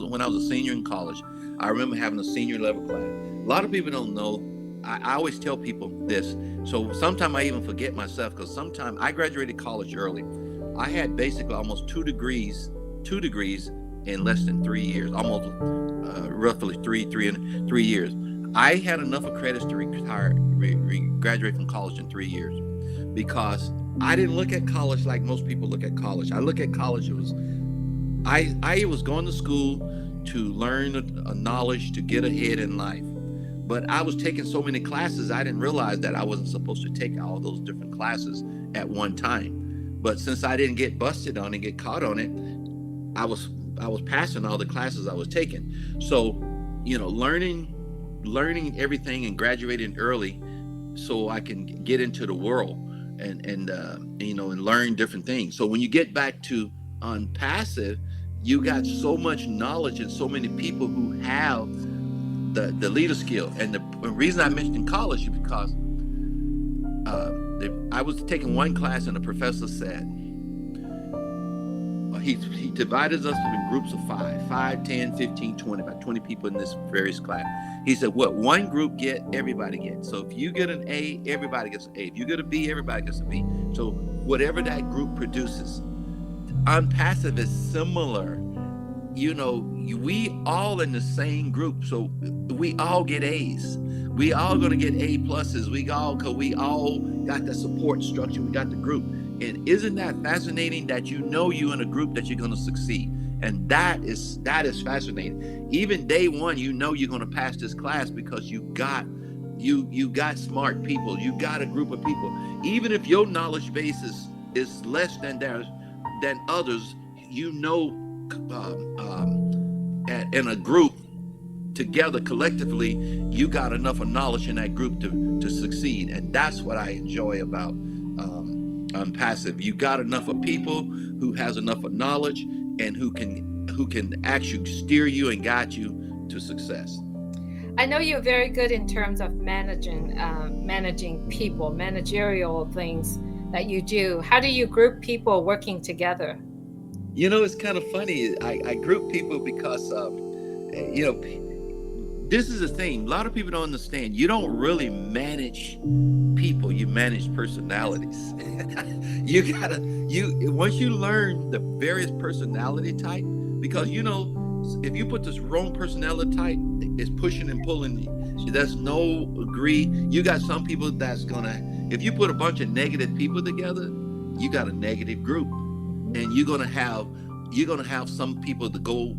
When I was a senior in college. I remember having a senior level class. A lot of people don't know. I always tell people this, so sometimes I even forget myself because sometimes I graduated college early. I had basically almost 2 degrees in less than 3 years, almost roughly 3 years. I had enough of credits to graduate from college in 3 years because I didn't look at college like most people look at college. I look at college, I was going to school to learn a knowledge to get ahead in life. But I was taking so many classes, I didn't realize that I wasn't supposed to take all those different classes at one time. But since I didn't get busted on and get caught on it, I was I was passing all the classes I was taking. So, learning everything and graduating early so I can get into the world and learn different things. So when you get back to on passive, you got so much knowledge and so many people who have the leader skill. And the reason I mentioned college is because I was taking one class and the professor said he divided us in groups of 5, 10, 15, 20, about 20 people in this various class. He said, what one group get, everybody gets. So if you get an A, everybody gets an A. If you get a B, everybody gets a B. So whatever that group produces. Unpassive is similar. We all in the same group, so we all get A's. We all gonna get A pluses. Cause we all got the support structure. We got the group. And isn't that fascinating that you in a group that you're gonna succeed? And that is fascinating. Even day one, you know you're going to pass this class because you got smart people. You got a group of people. Even if your knowledge base is less than theirs than others, you know, in a group together collectively, you got enough of knowledge in that group to succeed. And that's what I enjoy about Unpassive. You got enough of people who has enough of knowledge and who can actually steer you and guide you to success. I know you're very good in terms of managing people, managerial things that you do. How do you group people working together? It's kind of funny. I group people because this is the thing. A lot of people don't understand. You don't really manage people. You manage personalities. You once you learn the various personality type, because if you put this wrong personality type, it's pushing and pulling. There's no agree. You got some people that's gonna. If you put a bunch of negative people together, you got a negative group, and you're gonna have some people to go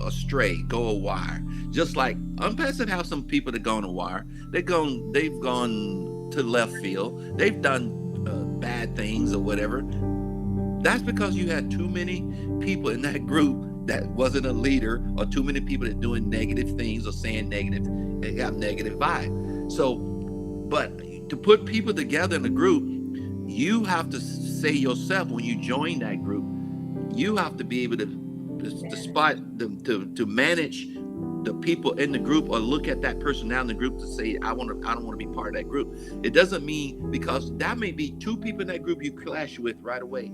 astray, go awry. Just like Unpassive have some people that gone awry. They've gone to left field. They've done bad things or whatever. That's because you had too many people in that group that wasn't a leader, or too many people that doing negative things or saying negative and have negative vibe. So, but to put people together in a group, you have to say yourself when you join that group, you have to be able to spot them, to manage the people in the group, or look at that person now in the group to say, I don't want to be part of that group. It doesn't mean, because that may be two people in that group you clash with right away.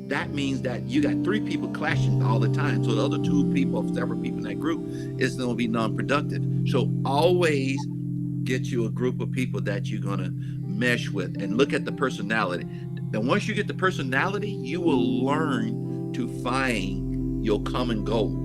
That means that you got three people clashing all the time. So the other two people, or several people in that group, is going to be non-productive. So always get you a group of people that you're going to mesh with, and look at the personality. And once you get the personality, you will learn to find your common goal.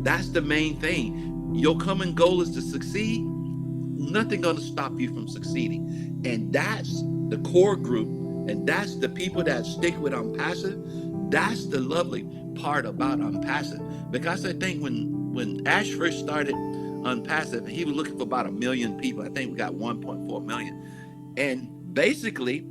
That's the main thing. Your common goal is to succeed. Nothing going to stop you from succeeding. And that's the core group. And that's the people that stick with Unpassive. That's the lovely part about Unpassive. Because I think when Ash first started Unpassive, he was looking for about 1 million people. I think we got 1.4 million. And basically,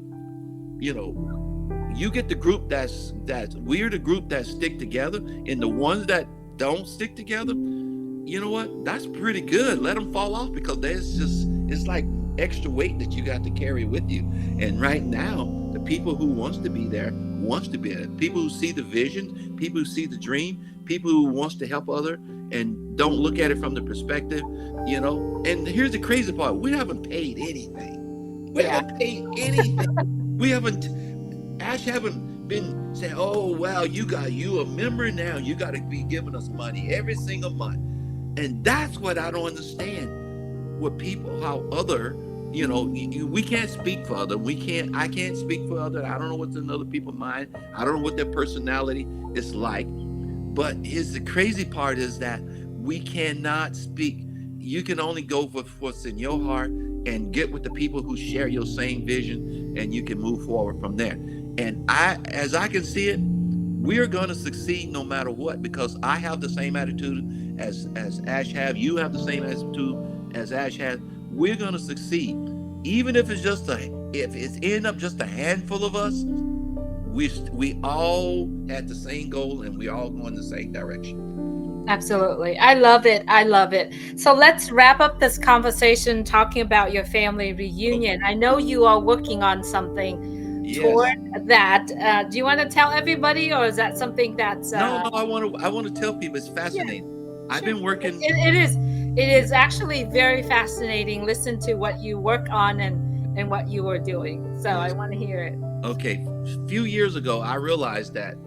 you get the group that's we're the group that stick together, and the ones that don't stick together, you know what? That's pretty good. Let them fall off, because it's like extra weight that you got to carry with you. And right now, the people who wants to be there wants to be there. People who see the vision, people who see the dream, people who wants to help other and don't look at it from the perspective, And here's the crazy part: we haven't paid anything. We Yeah. haven't paid anything. We haven't. Ash haven't been saying, "Oh well, you a member now. You got to be giving us money every single month." And that's what I don't understand. With people, how other, we can't speak for other. I can't speak for other. I don't know what's in other people's mind. I don't know what their personality is like. But here's the crazy part, is that we cannot speak. You can only go for what's in your heart and get with the people who share your same vision, and you can move forward from there. And as I can see it, we're going to succeed no matter what, because I have the same attitude as Ash have. You have the same attitude as Ash has. We're going to succeed, even if it's end up just a handful of us. We all had the same goal, and we all going the same direction. Absolutely. I love it. I love it. So let's wrap up this conversation talking about your family reunion. Okay. I know you are working on something toward Yes. that. Do you want to tell everybody, or is that something that's No, no. I want to tell people it's yeah, fascinating. I've sure. been working. It Yeah. is actually very fascinating. Listen to what you work on and what you are doing. So I Yes. want to hear it. Okay. A few years ago, I realized that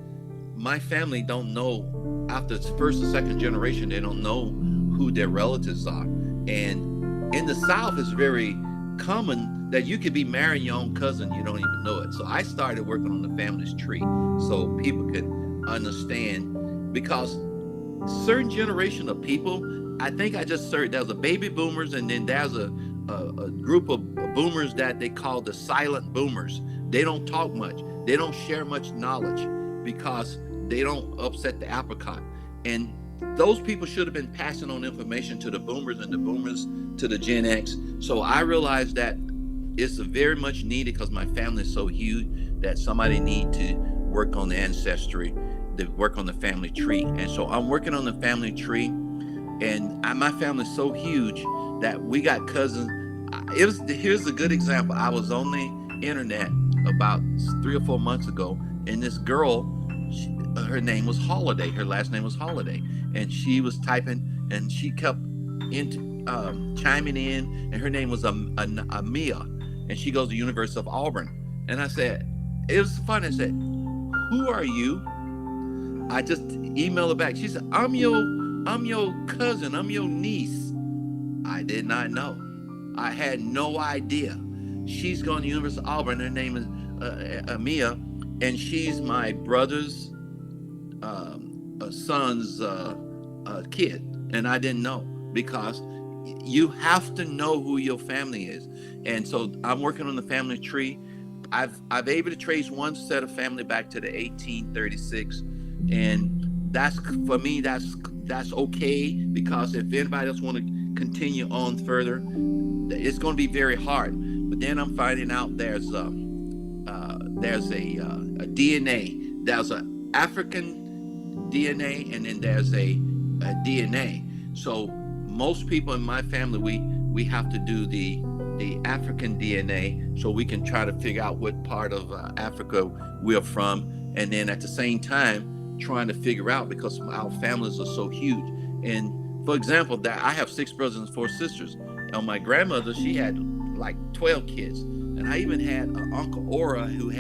my family don't know, after it's first or second generation, they don't know who their relatives are. And in the South, it's very common that you could be marrying your own cousin, you don't even know it. So I started working on the family's tree, so people could understand, because certain generation of people, I think I just heard there's a baby boomers, and then there's a group of boomers that they call the silent boomers. They don't talk much, they don't share much knowledge, because they don't upset the apple cart. And those people should have been passing on information to the boomers and the boomers to the Gen X. So I realized that it's very much needed because my family is so huge that somebody need to work on the ancestry, to work on the family tree. And so I'm working on the family tree, and my family's so huge that we got cousins. It was Here's a good example. I was on the internet about 3 or 4 months ago, and this girl, her name was Holiday. Her last name was Holiday, and she was typing, and she kept chiming in, and her name was Amia, and she goes to University of Auburn. And I said, it was funny. I said, "Who are you?" I just emailed her back. She said, I'm your cousin. I'm your niece." I did not know. I had no idea. She's going to University of Auburn. Her name is Amia, and she's my brother's son's kid, and I didn't know, because you have to know who your family is. And so I'm working on the family tree. I've able to trace one set of family back to the 1836, and that's, for me, that's okay, because if anybody else want to continue on further, it's going to be very hard. But then I'm finding out there's a DNA. There's an African DNA, and then there's a DNA. So most people in my family, we have to do the African DNA, so we can try to figure out what part of Africa we're from, and then at the same time trying to figure out, because our families are so huge. And for example, that I have 6 brothers and 4 sisters. And my grandmother, she had like 12 kids, and I even had an Uncle Aura who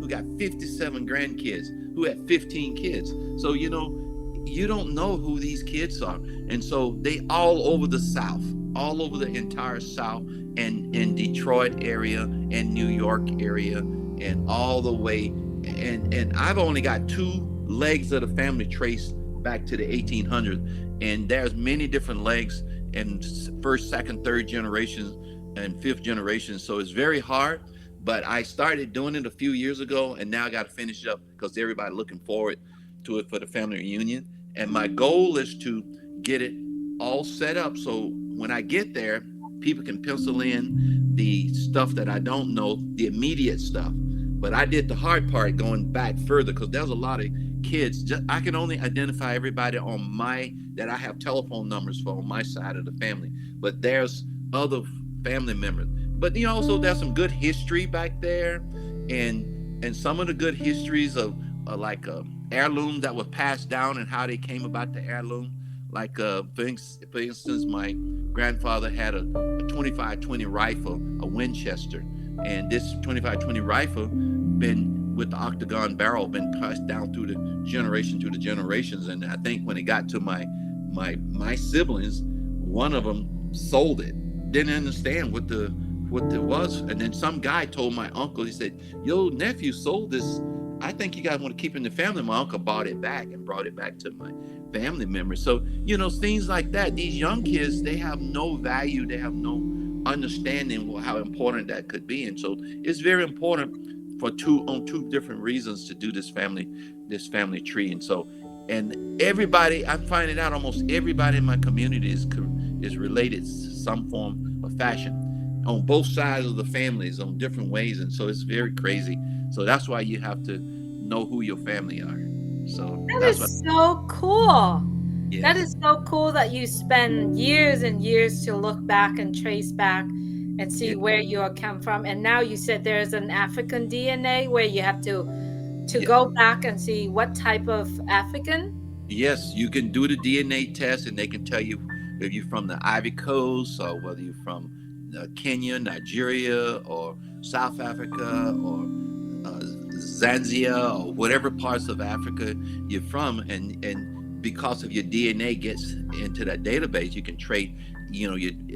got 57 grandkids, who had 15 kids. So you don't know who these kids are, and so they all over the South, all over the entire South, and in Detroit area and New York area, and all the way. And I've only got 2 legs of the family traced back to the 1800s, and there's many different legs in first, second, third generations and fifth generation. So it's very hard, but I started doing it a few years ago, and now I got to finish it up because everybody looking forward to it for the family reunion. And my goal is to get it all set up so when I get there, people can pencil in the stuff that I don't know, the immediate stuff. But I did the hard part going back further, because there's a lot of kids. I can only identify everybody that I have telephone numbers for on my side of the family. But there's other family members. But also there's some good history back there, and some of the good histories of like heirlooms that were passed down and how they came about the heirloom. Like for instance, my grandfather had a 25-20 rifle, a Winchester, and this 25-20 rifle been with the octagon barrel, been passed down through the generations. And I think when it got to my siblings, one of them sold it, didn't understand what it was, and then some guy told my uncle, he said, "Your nephew sold this. I think you guys want to keep it in the family." My uncle bought it back and brought it back to my family members. So things like that. These young kids, they have no value, they have no understanding how important that could be. And so it's very important for two different reasons to do this family tree. And everybody, I'm finding out almost everybody in my community is related some form of fashion, on both sides of the families, on different ways. And so it's very crazy. So that's why you have to know who your family are. So That that's what. is so cool. That Yes. is so cool that you spend years and years to look back and trace back and Yeah. see where you come from. And now you said there's an African DNA where you have to Yeah. go back and see what type of African. Yes, you can do the DNA test, and they can tell you if you're from the Ivory Coast, or whether you're from Kenya, Nigeria, or South Africa, or Zanzibar, or whatever parts of Africa you're from. And because of your DNA gets into that database, you can trade.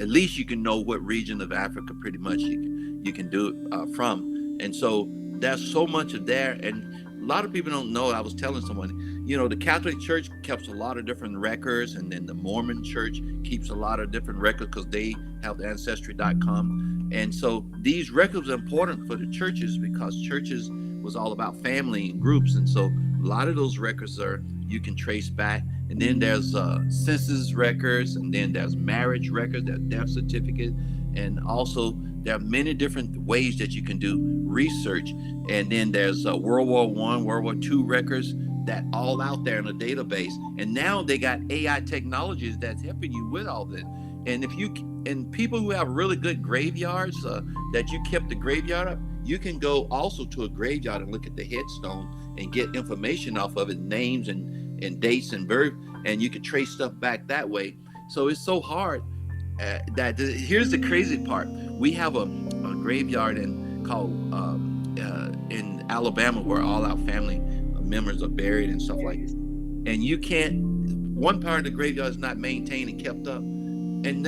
At least you can know what region of Africa pretty much you can do it from. And so there's so much of there, and a lot of people don't know. I was telling someone, the Catholic Church keeps a lot of different records, and then the Mormon Church keeps a lot of different records because they have the ancestry.com. And so these records are important for the churches, because churches was all about family and groups. And so A lot of those records are you can trace back. And then there's census records, and then there's marriage records, there's death certificate, and also there are many different ways that you can do research. And then there's World War I, World War II records that all out there in a database. And now they got AI technologies that's helping you with all this. And if you and people who have really good graveyards that you kept the graveyard up, you can go also to a graveyard and look at the headstone and get information off of it, names and dates and birth, and you can trace stuff back that way. So it's so hard. Here's the crazy part: we have a graveyard called in Alabama where all our family members are buried and stuff like that. And you can't. One part of the graveyard is not maintained and kept up, and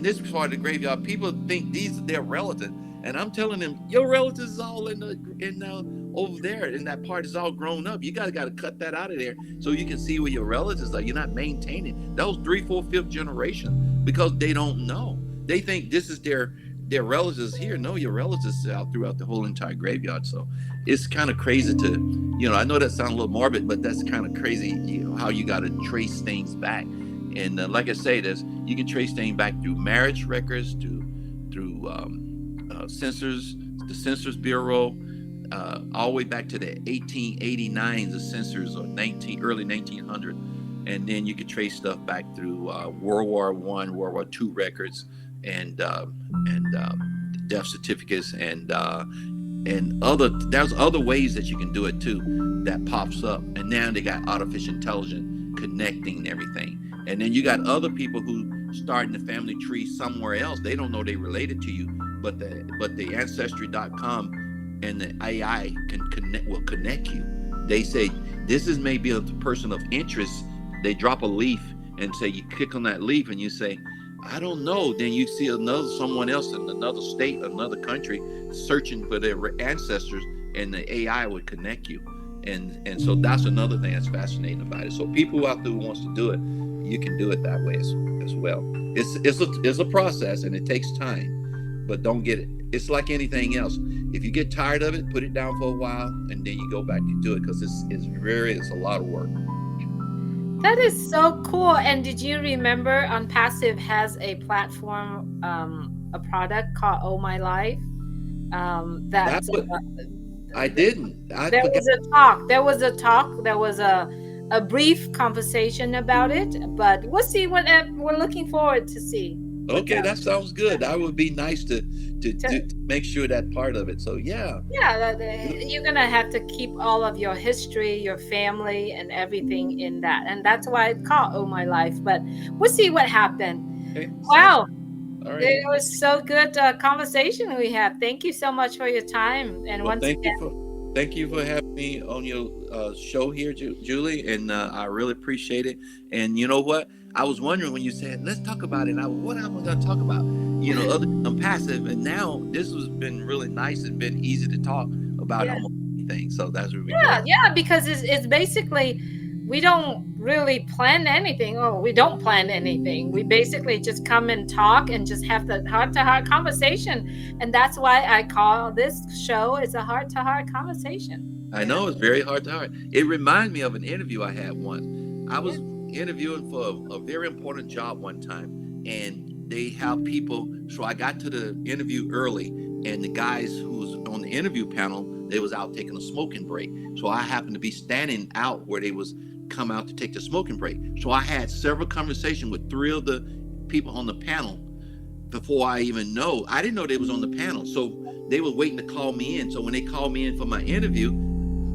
this part of the graveyard, people think these are their relatives, and I'm telling them your relatives is all in over there, and that part is all grown up. You got to cut that out of there so you can see where your relatives are. You're not maintaining those three, four, fifth generation because they don't know. They think this is their relatives here. No, your relatives are out throughout the whole entire graveyard. So it's kind of crazy to, I know that sounds a little morbid, but that's kind of crazy, how you got to trace things back. And like I say, you can trace things back through marriage records, through census, the Census Bureau, all the way back to the 1889, the census, or early 1900, and then you can trace stuff back through World War I, World War II records, and death certificates, and there's other ways that you can do it too that pops up. And now they got artificial intelligence connecting everything. And then you got other people who starting the family tree somewhere else. They don't know they related to you, but the ancestry.com and the AI will connect you. They say this is maybe a person of interest. They drop a leaf and say you click on that leaf and you say, I don't know. Then you see someone else in another state, another country, searching for their ancestors, and the AI would connect you. And so that's another thing that's fascinating about it. So people out there who wants to do it, you can do it that way as well. It's a process and it takes time, but don't get it. It's like anything else. If you get tired of it, put it down for a while, and then you go back and do it because it's a lot of work. That is so cool. And did you remember OnPassive has a platform, a product called Oh My Life? That was, I didn't. I there forgot. was a talk. There was a talk. There was a brief conversation about it. But we'll see what we're looking forward to see. Okay, that sounds good. That would be nice to make sure that part of it. So yeah. Yeah, you're gonna have to keep all of your history, your family, and everything in that, and that's why it's called Oh My Life. But we'll see what happened. Okay, Wow, all right. it was so good conversation we had. Thank you so much for your time, and Well, once again, thank you for having me on your show here, Julie, and I really appreciate it. And you know what? I was wondering when you said let's talk about it. What am I going to talk about? Other than passive. And now this has been really nice and been easy to talk about yeah, almost anything. So that's really yeah, great. yeah, because it's basically we don't really plan anything. Oh, we don't plan anything. We basically just come and talk and just have the heart to heart conversation, and that's why I call this show is a heart to heart conversation. I know it's very hard to hard. It reminds me of an interview I had once. I Yeah. was interviewing for a very important job one time, and they have people. So I got to the interview early, and the guys who was on the interview panel, they was out taking a smoking break. So I happened to be standing out where they was come out to take the smoking break. So I had several conversations with three of the people on the panel before I even know. I didn't know they was on the panel. So they were waiting to call me in. So when they called me in for my interview,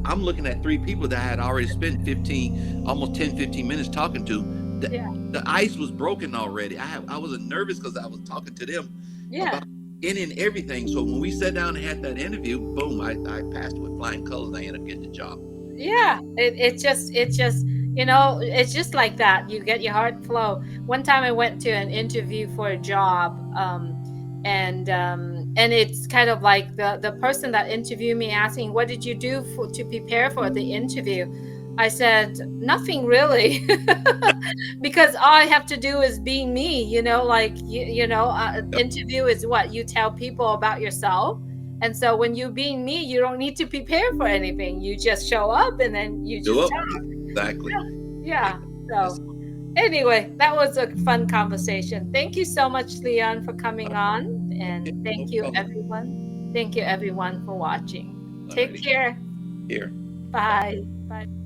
I'm looking at three people that I had already spent 15, almost 10, 15 minutes talking to. Yeah. The ice was broken already. I was nervous because I was talking to them Yeah. about any and everything. So when we sat down and had that interview, boom, I passed with flying colors. I ended up getting the job. Yeah, it's just it's just like that. You get your heart flow. One time I went to an interview for a job, and it's kind of like the person that interviewed me asking, "What did you do to prepare for the interview?" I said, "Nothing really," because all I have to do is be me. Like interview is what you tell people about yourself, And so when you being me, you don't need to prepare for anything. You just show up and then you Do just up. talk. Exactly. Yeah. That's So anyway, that was a fun conversation. Thank you so much, Leon, for coming on. okay. And No thank you, problem. everyone. Thank you, everyone, for watching. Take Alrighty. care. Here. Bye. Bye. Bye.